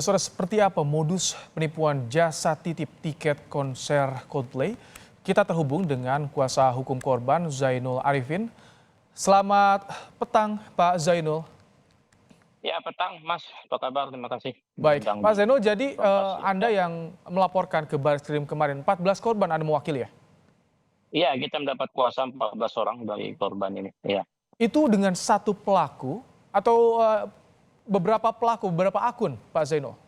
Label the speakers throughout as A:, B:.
A: Saudara, seperti apa modus penipuan jasa titip tiket konser Coldplay? Kita terhubung dengan kuasa hukum korban Zainul Arifin. Selamat petang Pak Zainul.
B: Ya, petang, Mas. Apa kabar? Terima kasih
A: Baik,
B: diundang
A: Pak
B: di
A: Zainul, jadi
B: Kompas.
A: Anda
B: Ya.
A: yang melaporkan ke Barreskrim kemarin, 14 korban Anda mewakili ya?
B: Iya, kita mendapat kuasa 14 orang dari korban ini. Iya.
A: Itu dengan satu pelaku atau beberapa pelaku, beberapa akun Pak Zainul?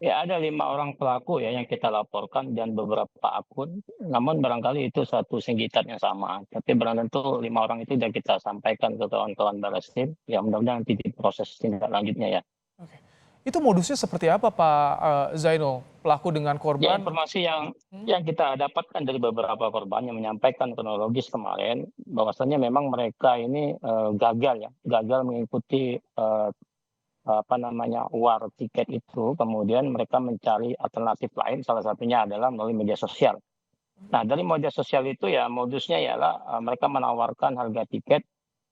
B: Ya, ada 5 orang pelaku ya yang kita laporkan dan beberapa akun. Namun barangkali itu satu sindikat yang sama. Tapi belum tentu 5 orang itu sudah kita sampaikan ke kawan-kawan Barreskrim. Ya, mudah-mudahan nanti diproses tindak lanjutnya ya.
A: Oke. Itu modusnya seperti apa Pak Zainul? Pelaku dengan
B: Ya,
A: korban?
B: informasi yang kita dapatkan dari beberapa korban yang menyampaikan kronologis kemarin, bahwasannya memang mereka ini gagal mengikuti war tiket itu, kemudian mereka mencari alternatif lain, salah satunya adalah melalui media sosial. Nah, dari media sosial itu ya modusnya ialah mereka menawarkan harga tiket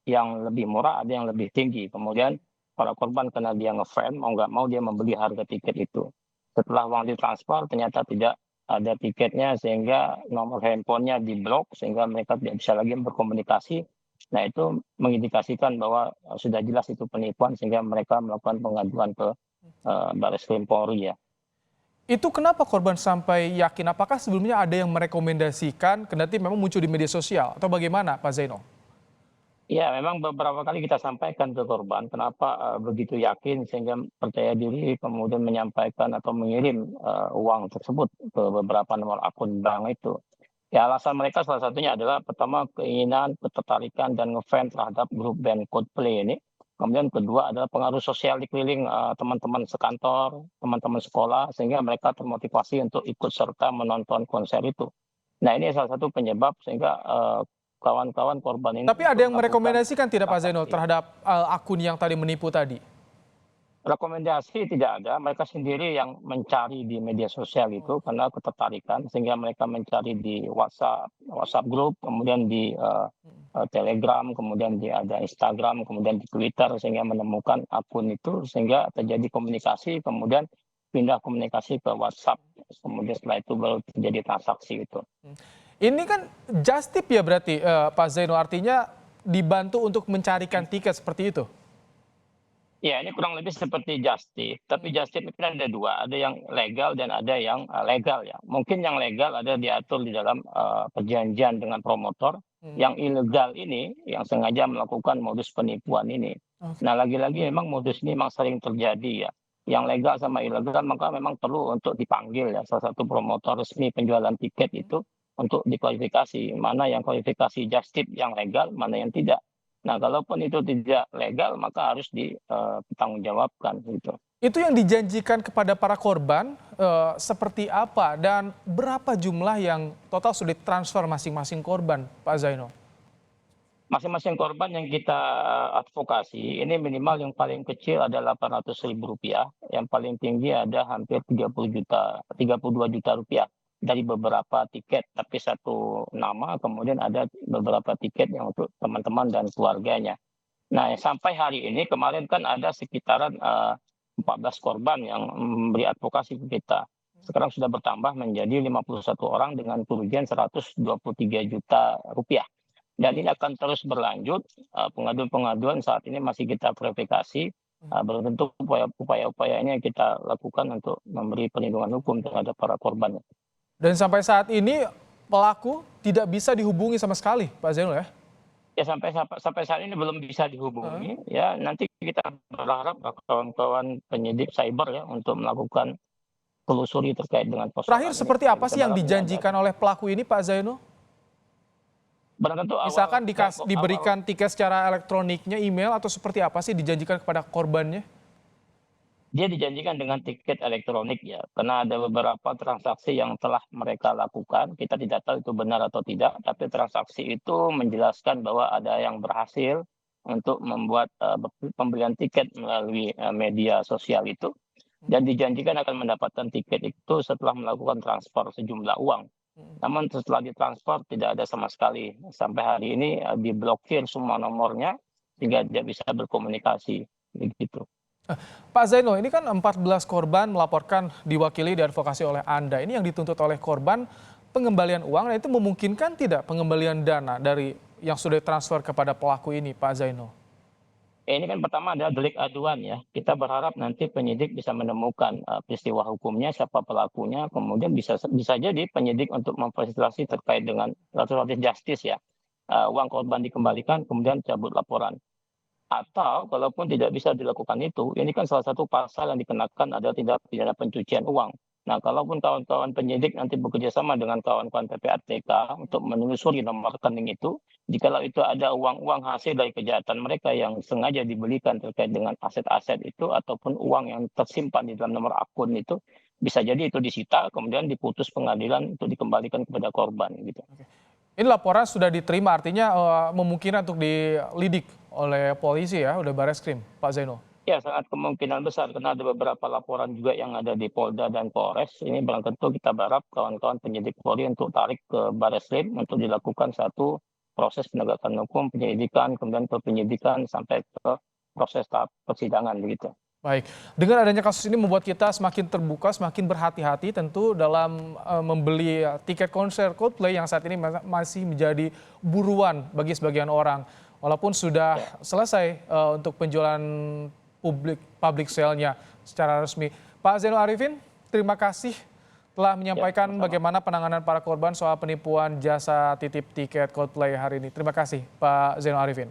B: yang lebih murah, ada yang lebih tinggi. Kemudian para korban karena dia ngefans, mau nggak mau dia membeli harga tiket itu. Setelah uang ditransfer, ternyata tidak ada tiketnya sehingga nomor handphonenya diblok sehingga mereka tidak bisa lagi berkomunikasi. Nah, itu mengindikasikan bahwa sudah jelas itu penipuan sehingga mereka melakukan pengaduan ke Barreskrim Polri ya.
A: Itu kenapa korban sampai yakin? Apakah sebelumnya ada yang merekomendasikan kendati memang muncul di media sosial atau bagaimana Pak Zainul?
B: Ya, memang beberapa kali kita sampaikan ke korban kenapa begitu yakin sehingga percaya diri kemudian menyampaikan atau mengirim uang tersebut ke beberapa nomor akun bank itu. Ya, alasan mereka salah satunya adalah pertama keinginan, ketertarikan dan ngefans terhadap grup band Coldplay ini. Kemudian kedua adalah pengaruh sosial dikeliling teman-teman sekantor, teman-teman sekolah sehingga mereka termotivasi untuk ikut serta menonton konser itu. Nah, ini salah satu penyebab sehingga kawan-kawan korban ini
A: Tapi ada
B: untuk
A: yang
B: melakukan
A: merekomendasikan tidak Pak Zainul
B: transaksi.
A: terhadap akun yang tadi menipu tadi?
B: Rekomendasi tidak ada, mereka sendiri yang mencari di media sosial itu karena ketertarikan sehingga mereka mencari di WhatsApp grup, kemudian di Telegram, kemudian di ada Instagram, kemudian di Twitter sehingga menemukan akun itu sehingga terjadi komunikasi, kemudian pindah komunikasi ke WhatsApp, kemudian setelah itu baru terjadi transaksi itu.
A: Ini kan just tip ya berarti Pak Zainul, artinya dibantu untuk mencarikan tiket seperti itu?
B: Ya, ini kurang lebih seperti just tip, tapi just tip itu kan ada dua, ada yang legal dan ada yang legal ya. Mungkin yang legal ada diatur di dalam perjanjian dengan promotor, yang ilegal ini yang sengaja melakukan modus penipuan ini.
A: Oke.
B: Nah, lagi-lagi memang modus ini memang sering terjadi ya. Yang legal sama ilegal maka memang perlu untuk dipanggil ya salah satu promotor resmi penjualan tiket itu untuk dikualifikasi mana yang kualifikasi just tip yang legal, mana yang tidak. Nah, kalaupun itu tidak legal, maka harus dipertanggungjawabkan gitu.
A: Itu yang dijanjikan kepada para korban seperti apa dan berapa jumlah yang total sudah ditransfer masing-masing korban Pak Zainul?
B: Masing-masing korban yang kita advokasi, ini minimal yang paling kecil ada Rp800.000, yang paling tinggi ada hampir 32 juta rupiah dari beberapa tiket, tapi satu nama, kemudian ada beberapa tiket yang untuk teman-teman dan keluarganya. Nah, sampai hari ini kemarin kan ada sekitaran 14 korban yang memberi advokasi ke kita. Sekarang sudah bertambah menjadi 51 orang dengan kerugian Rp123 juta. Dan ini akan terus berlanjut, pengaduan-pengaduan saat ini masih kita verifikasi, belum tentu upaya-upayanya kita lakukan untuk memberi perlindungan hukum terhadap para korban.
A: Dan sampai saat ini pelaku tidak bisa dihubungi sama sekali Pak Zainul ya?
B: Ya, sampai saat ini belum bisa dihubungi ya, nanti kita berharap kawan-kawan penyidik cyber ya untuk melakukan telusuri terkait dengan
A: Terakhir
B: persoalan ini.
A: seperti apa
B: Kita
A: sih yang
B: berharap ini ada
A: dijanjikan oleh pelaku ini Pak Zainul?
B: benar tentu
A: Misalkan
B: awal
A: diberikan tiket secara elektroniknya, email, atau seperti apa sih dijanjikan kepada korbannya?
B: dia dijanjikan dengan tiket elektronik ya, karena ada beberapa transaksi yang telah mereka lakukan, kita tidak tahu itu benar atau tidak, tapi transaksi itu menjelaskan bahwa ada yang berhasil untuk membuat pembelian tiket melalui media sosial itu, dan dijanjikan akan mendapatkan tiket itu setelah melakukan transfer sejumlah uang. Namun setelah ditransfer tidak ada sama sekali. Sampai hari ini diblokir semua nomornya sehingga tidak bisa berkomunikasi begitu.
A: Pak Zainul, ini kan 14 korban melaporkan diwakili dan advokasi oleh Anda. Ini yang dituntut oleh korban pengembalian uang, dan itu memungkinkan tidak pengembalian dana dari yang sudah transfer kepada pelaku ini, Pak Zainul?
B: Ini kan pertama adalah delik aduan ya. Kita berharap nanti penyidik bisa menemukan peristiwa hukumnya, siapa pelakunya, kemudian bisa jadi penyidik untuk memfasilitasi terkait dengan restoratif justice ya. Uang korban dikembalikan, kemudian cabut laporan. Atau kalaupun tidak bisa dilakukan itu, ini kan salah satu pasal yang dikenakan adalah tindak pidana pencucian uang. Nah, kalaupun kawan-kawan penyidik nanti bekerja sama dengan kawan-kawan PPATK untuk menelusuri nomor rekening itu, jikalau itu ada uang-uang hasil dari kejahatan mereka yang sengaja dibelikan terkait dengan aset-aset itu ataupun uang yang tersimpan di dalam nomor akun itu, bisa jadi itu disita kemudian diputus pengadilan untuk dikembalikan kepada korban gitu.
A: Ini laporan sudah diterima, artinya memungkinkan untuk dilidik oleh polisi ya, udah Bareskrim, Pak Zainul.
B: Ya, sangat kemungkinan besar karena ada beberapa laporan juga yang ada di Polda dan Polres. Ini barang tentu kita berharap kawan-kawan penyidik Polri untuk tarik ke Bareskrim untuk dilakukan satu proses penegakan hukum, penyelidikan, kemudian ke penyidikan sampai ke proses tahap persidangan begitu.
A: Baik, dengan adanya kasus ini membuat kita semakin terbuka, semakin berhati-hati tentu dalam membeli tiket konser Coldplay yang saat ini masih menjadi buruan bagi sebagian orang. Walaupun sudah selesai untuk penjualan public sale-nya secara resmi. Pak Zainul Arifin, terima kasih telah menyampaikan bagaimana penanganan para korban soal penipuan jasa titip tiket Coldplay hari ini. Terima kasih Pak Zainul Arifin.